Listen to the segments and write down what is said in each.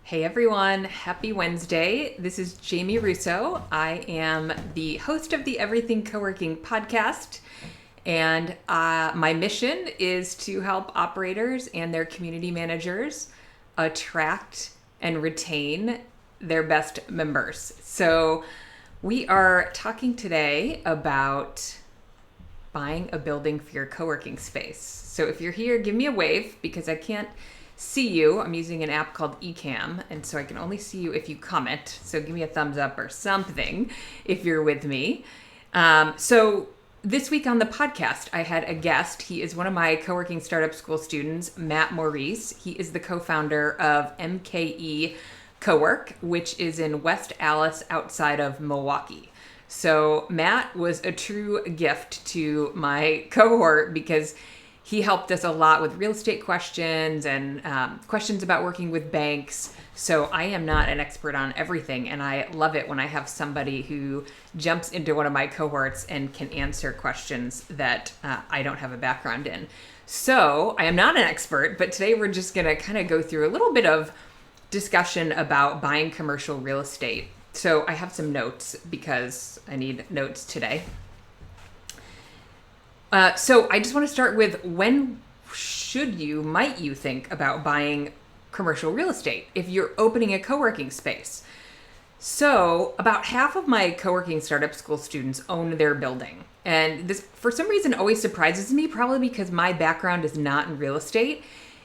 Hey everyone, happy Wednesday. This is Jamie Russo. I am the host of the Everything Coworking podcast, and my mission is to help operators and their community managers attract and retain their best members. So, we are talking today about buying a building for your co-working space. So if you're here, give me a wave because I can't see you. I'm using an app called Ecamm, and so I can only see you if you comment. So give me a thumbs up or something if you're with me. So this week on the podcast, I had a guest. He is one of my co-working startup school students, Maurice. He is the co-founder of MKE Cowork, which is in West Allis outside of Milwaukee. So Matt was a true gift to my cohort because he helped us a lot with real estate questions and questions about working with banks. So I am not an expert on everything, and I love it when I have somebody who jumps into one of my cohorts and can answer questions that I don't have a background in. So I am not an expert, but today we're just going to kind of go through a little bit of discussion about buying commercial real estate. So I have some notes because I need notes today. So I just want to start with when might you think about buying commercial real estate if you're opening a co-working space? So about half of my co-working startup school students own their building. And this, for some reason, always surprises me, probably because my background is not in real estate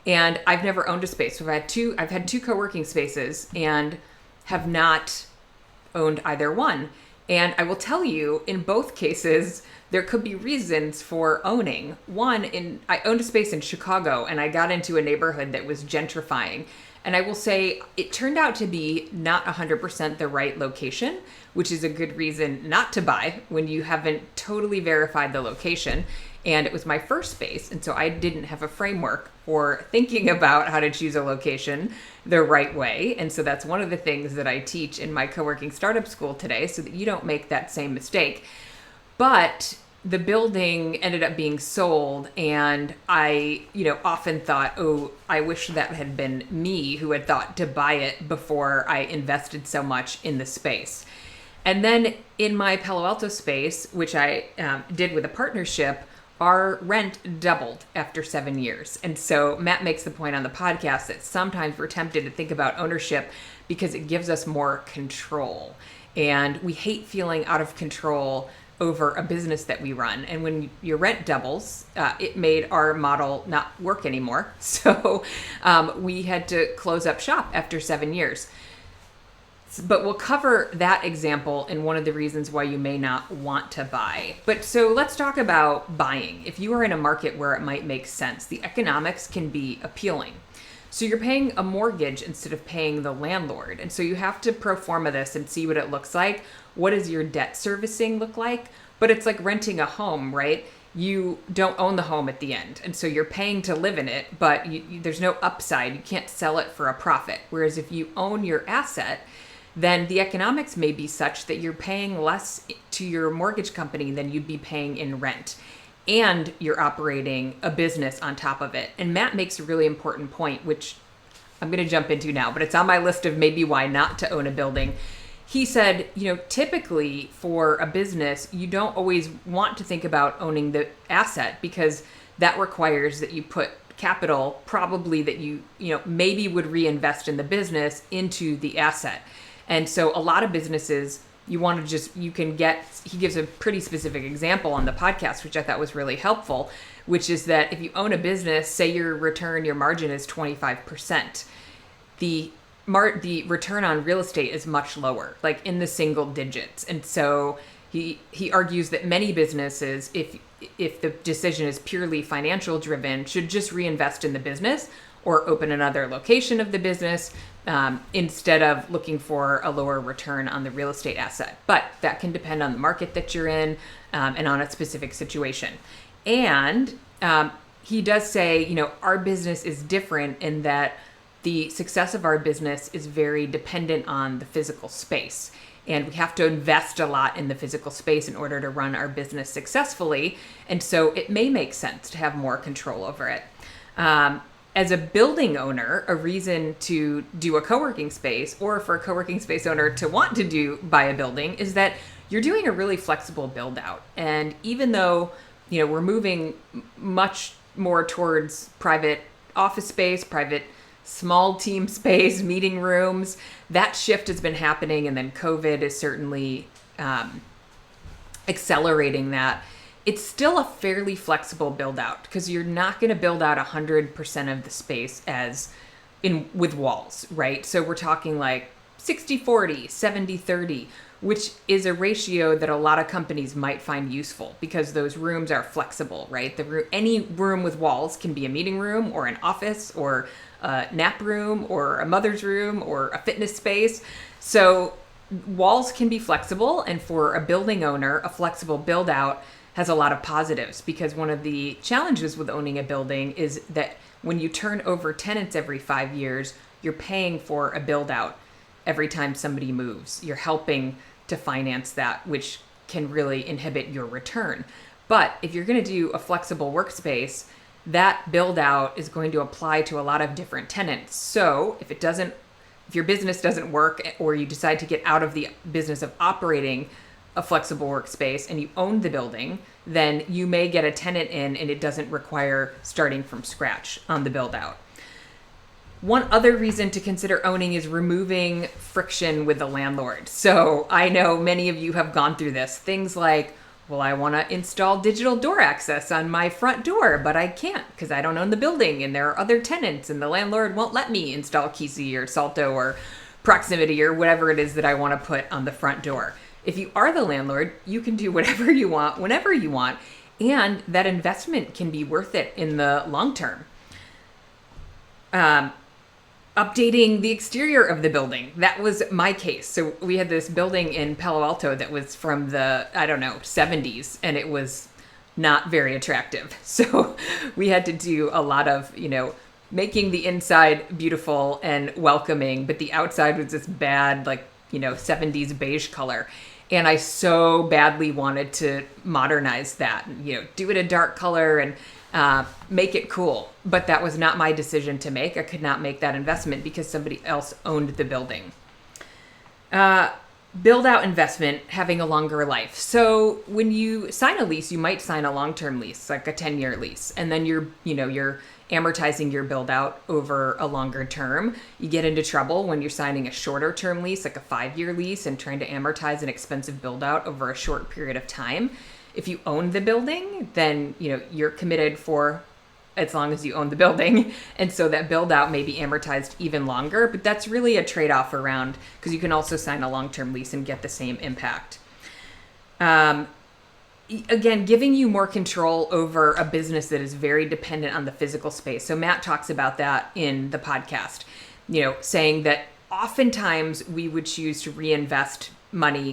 and I've never owned a space. So I've had two co-working spaces and have not owned either one. And I will tell you, in both cases, there could be reasons for owning. I owned a space in Chicago and I got into a neighborhood that was gentrifying. And I will say it turned out to be not 100% the right location, which is a good reason not to buy when you haven't totally verified the location. And it was my first space. And so I didn't have a framework for thinking about how to choose a location the right way. And so that's one of the things that I teach in my co-working startup school today so that you don't make that same mistake. But the building ended up being sold, and I, often thought, oh, I wish that had been me who had thought to buy it before I invested so much in the space. And then in my Palo Alto space, which I did with a partnership, our rent doubled after 7 years. And so Matt makes the point on the podcast that sometimes we're tempted to think about ownership because it gives us more control. And we hate feeling out of control over a business that we run. And when your rent doubles, it made our model not work anymore. So we had to close up shop after 7 years. But we'll cover that example in one of the reasons why you may not want to buy. But so let's talk about buying. If you are in a market where it might make sense, the economics can be appealing. So you're paying a mortgage instead of paying the landlord. And so you have to pro forma this and see what it looks like. What does your debt servicing look like? But it's like renting a home, right? You don't own the home at the end. And so you're paying to live in it, but there's no upside. You can't sell it for a profit. Whereas if you own your asset, then the economics may be such that you're paying less to your mortgage company than you'd be paying in rent. And you're operating a business on top of it. And Matt makes a really important point, which I'm going to jump into now, but it's on my list of maybe why not to own a building. He said, typically for a business, you don't always want to think about owning the asset because that requires that you put capital probably that you maybe would reinvest in the business into the asset. And so a lot of businesses, he gives a pretty specific example on the podcast, which I thought was really helpful, which is that if you own a business, say your margin is 25%, the return on real estate is much lower, like in the single digits. And so he argues that many businesses, if the decision is purely financial driven, should just reinvest in the business or open another location of the business instead of looking for a lower return on the real estate asset. But that can depend on the market that you're in and on a specific situation. And he does say, our business is different in that the success of our business is very dependent on the physical space. And we have to invest a lot in the physical space in order to run our business successfully. And so it may make sense to have more control over it. as a building owner, a reason to do a co-working space, or for a co-working space owner to want to buy a building, is that you're doing a really flexible build out. And even though, we're moving much more towards private office space, private small team space, meeting rooms, that shift has been happening. And then COVID is certainly accelerating that. It's still a fairly flexible build out because you're not going to build out 100% of the space with walls, right? So we're talking like 60-40, 70-30, which is a ratio that a lot of companies might find useful because those rooms are flexible, right? Any room with walls can be a meeting room or an office or a nap room or a mother's room or a fitness space. So walls can be flexible, and for a building owner, a flexible build out has a lot of positives, because one of the challenges with owning a building is that when you turn over tenants every 5 years, you're paying for a build out every time somebody moves. You're helping to finance that, which can really inhibit your return. But if you're going to do a flexible workspace, that build out is going to apply to a lot of different tenants. So if your business doesn't work, or you decide to get out of the business of operating a flexible workspace and you own the building, then you may get a tenant in and it doesn't require starting from scratch on the build out. One other reason to consider owning is removing friction with the landlord. So I know many of you have gone through this. Things like, well, I want to install digital door access on my front door, but I can't because I don't own the building and there are other tenants and the landlord won't let me install Kisi or Salto or Proximity or whatever it is that I want to put on the front door. If you are the landlord, you can do whatever you want, whenever you want, and that investment can be worth it in the long term. Updating the exterior of the building. That was my case. So we had this building in Palo Alto that was from the, 70s, and it was not very attractive. So we had to do a lot of, making the inside beautiful and welcoming, but the outside was this bad, 70s beige color. And I so badly wanted to modernize that, do it a dark color and make it cool. But that was not my decision to make. I could not make that investment because somebody else owned the building. Build out investment, having a longer life. So when you sign a lease, you might sign a long-term lease, like a 10-year lease. And then you're amortizing your build out over a longer term. You get into trouble when you're signing a shorter term lease, like a 5-year lease, and trying to amortize an expensive build out over a short period of time. If you own the building, then you're committed for as long as you own the building. And so that build out may be amortized even longer, but that's really a trade-off around, because you can also sign a long-term lease and get the same impact. Again, giving you more control over a business that is very dependent on the physical space. So Matt talks about that in the podcast, saying that oftentimes we would choose to reinvest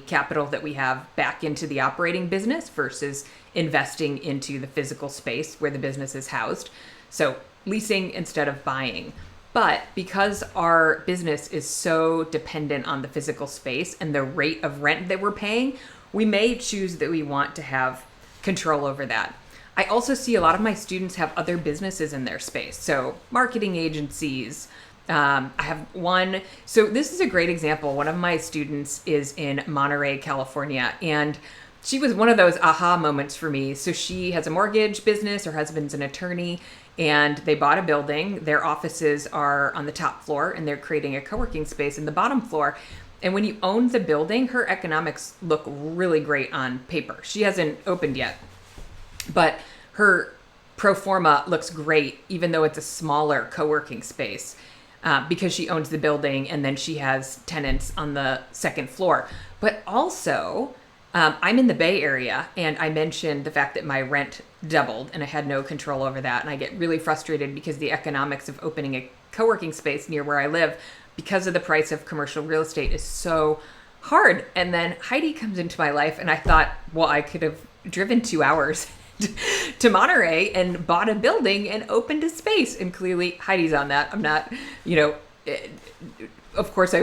capital that we have back into the operating business versus investing into the physical space where the business is housed. So leasing instead of buying. But because our business is so dependent on the physical space and the rate of rent that we're paying, we may choose that we want to have control over that. I also see a lot of my students have other businesses in their space. So marketing agencies. I have one. So this is a great example. One of my students is in Monterey, California, and she was one of those aha moments for me. So she has a mortgage business. Her husband's an attorney, and they bought a building. Their offices are on the top floor, and they're creating a co-working space in the bottom floor. And when you own the building, her economics look really great on paper. She hasn't opened yet, but her pro forma looks great, even though it's a smaller co-working space, because she owns the building and then she has tenants on the second floor. But also, I'm in the Bay Area, and I mentioned the fact that my rent doubled and I had no control over that. And I get really frustrated because the economics of opening a co-working space near where I live, because of the price of commercial real estate, is so hard. And then Heidi comes into my life, and I thought, well, I could have driven 2 hours to Monterey and bought a building and opened a space. And clearly Heidi's on that. I'm not, of course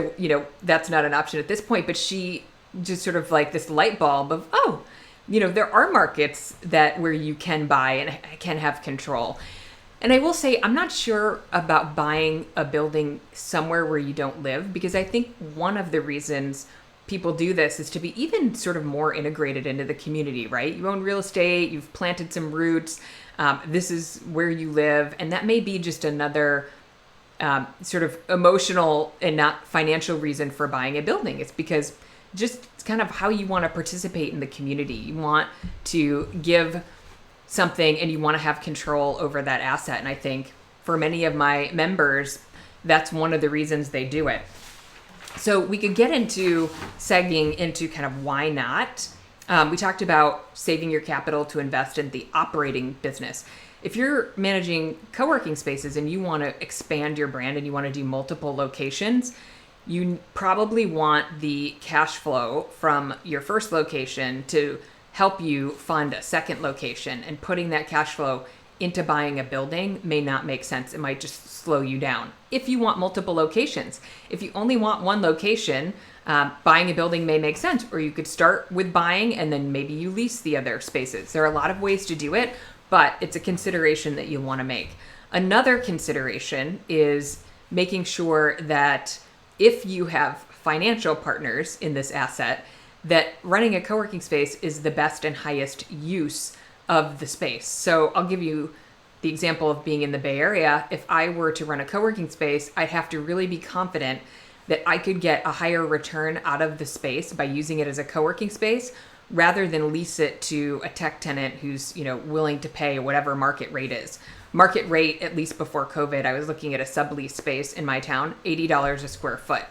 that's not an option at this point, but she just sort of like this light bulb of, there are markets where you can buy and can have control. And I will say, I'm not sure about buying a building somewhere where you don't live, because I think one of the reasons people do this is to be even sort of more integrated into the community, right? You own real estate, you've planted some roots, this is where you live, and that may be just another sort of emotional and not financial reason for buying a building. It's because just it's kind of how you want to participate in the community. You want to give something and you want to have control over that asset. And I think for many of my members, that's one of the reasons they do it. So we could get into segging into kind of why not. We talked about saving your capital to invest in the operating business. If you're managing co-working spaces and you want to expand your brand and you want to do multiple locations, you probably want the cash flow from your first location to help you fund a second location, and putting that cash flow into buying a building may not make sense. It might just slow you down. If you want multiple locations, if you only want one location, buying a building may make sense, or you could start with buying and then maybe you lease the other spaces. There are a lot of ways to do it, but it's a consideration that you want to make. Another consideration is making sure that if you have financial partners in this asset, that running a co-working space is the best and highest use of the space. So I'll give you the example of being in the Bay Area. If I were to run a co-working space, I'd have to really be confident that I could get a higher return out of the space by using it as a co-working space rather than lease it to a tech tenant who's, willing to pay whatever market rate is. Market rate, at least before COVID, I was looking at a sublease space in my town, $80 a square foot.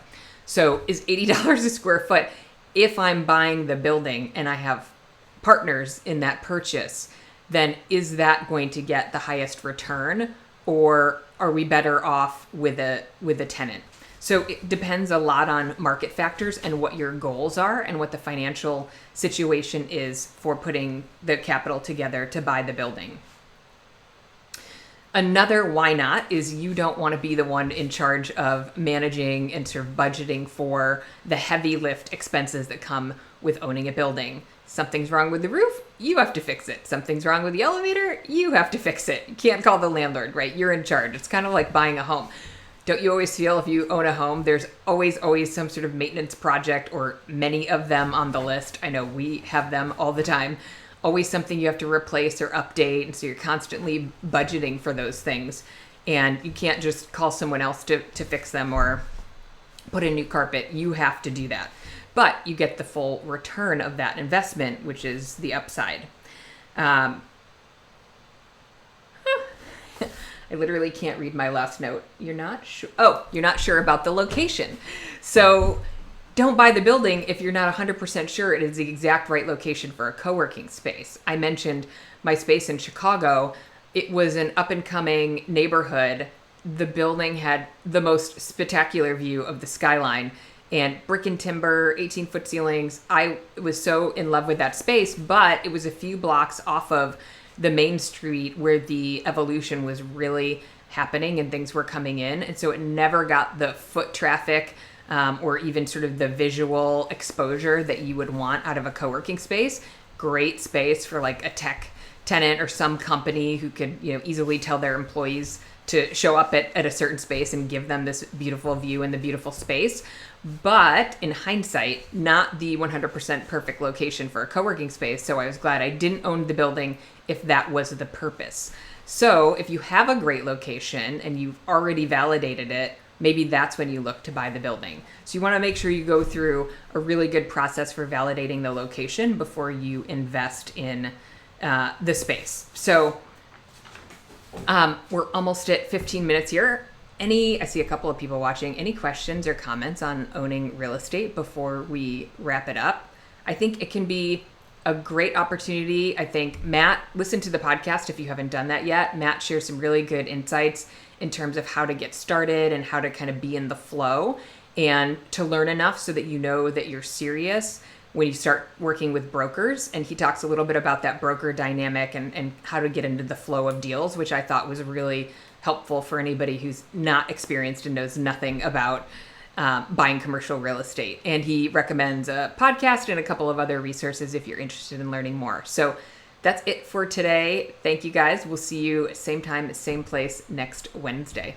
So is $80 a square foot, if I'm buying the building and I have partners in that purchase, then is that going to get the highest return, or are we better off with a tenant? So it depends a lot on market factors and what your goals are and what the financial situation is for putting the capital together to buy the building. Another why not is you don't want to be the one in charge of managing and sort of budgeting for the heavy lift expenses that come with owning a building. Something's wrong with the roof, you have to fix it. Something's wrong with the elevator, you have to fix it. You can't call the landlord, right? You're in charge. It's kind of like buying a home. Don't you always feel if you own a home, there's always some sort of maintenance project, or many of them on the list? I know we have them all the time. Always something you have to replace or update. And so you're constantly budgeting for those things. And you can't just call someone else to fix them or put in new carpet. You have to do that. But you get the full return of that investment, which is the upside. I literally can't read my last note. You're not sure? Oh, you're not sure about the location. So don't buy the building if you're not 100% sure it is the exact right location for a co-working space. I mentioned my space in Chicago. It was an up-and-coming neighborhood. The building had the most spectacular view of the skyline, and brick and timber, 18-foot ceilings. I was so in love with that space, but it was a few blocks off of the main street where the evolution was really happening and things were coming in. And so it never got the foot traffic or even sort of the visual exposure that you would want out of a co-working space. Great space for like a tech tenant or some company who could, easily tell their employees to show up at a certain space and give them this beautiful view and the beautiful space. But in hindsight, not the 100% perfect location for a co-working space. So I was glad I didn't own the building if that was the purpose. So if you have a great location and you've already validated it, maybe that's when you look to buy the building. So you want to make sure you go through a really good process for validating the location before you invest in the space. So we're almost at 15 minutes here. I see a couple of people watching. Any questions or comments on owning real estate before we wrap it up? I think it can be a great opportunity. I think Matt, listen to the podcast if you haven't done that yet. Matt shares some really good insights in terms of how to get started and how to kind of be in the flow and to learn enough so that you know that you're serious when you start working with brokers. And he talks a little bit about that broker dynamic and how to get into the flow of deals, which I thought was really helpful for anybody who's not experienced and knows nothing about buying commercial real estate. And he recommends a podcast and a couple of other resources if you're interested in learning more. So That's it for today. Thank you guys. We'll see you same time, same place next Wednesday.